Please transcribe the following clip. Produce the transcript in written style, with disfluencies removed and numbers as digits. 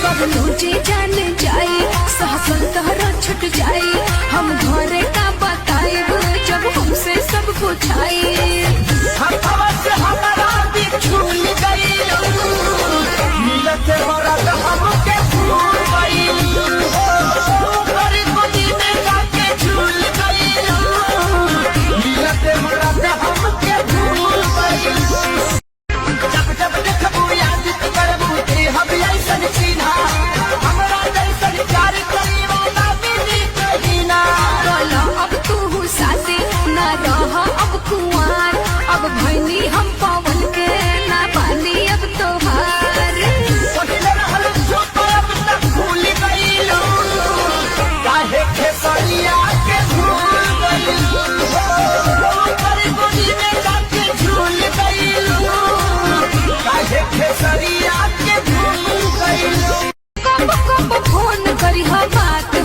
कबनो जे जान जाई सहसल तहरा छुट जाई हम घरे का बताई जब हमसे सब पूछाई अब कुंवार अब भैनी हम पवन के ना पानी अब तोहार भूल गईलो काहे खेसरिया के भूल गईलो में जाके झूल गईलो काहे खेसरिया के भूल गईलो कब कब फोन करी बात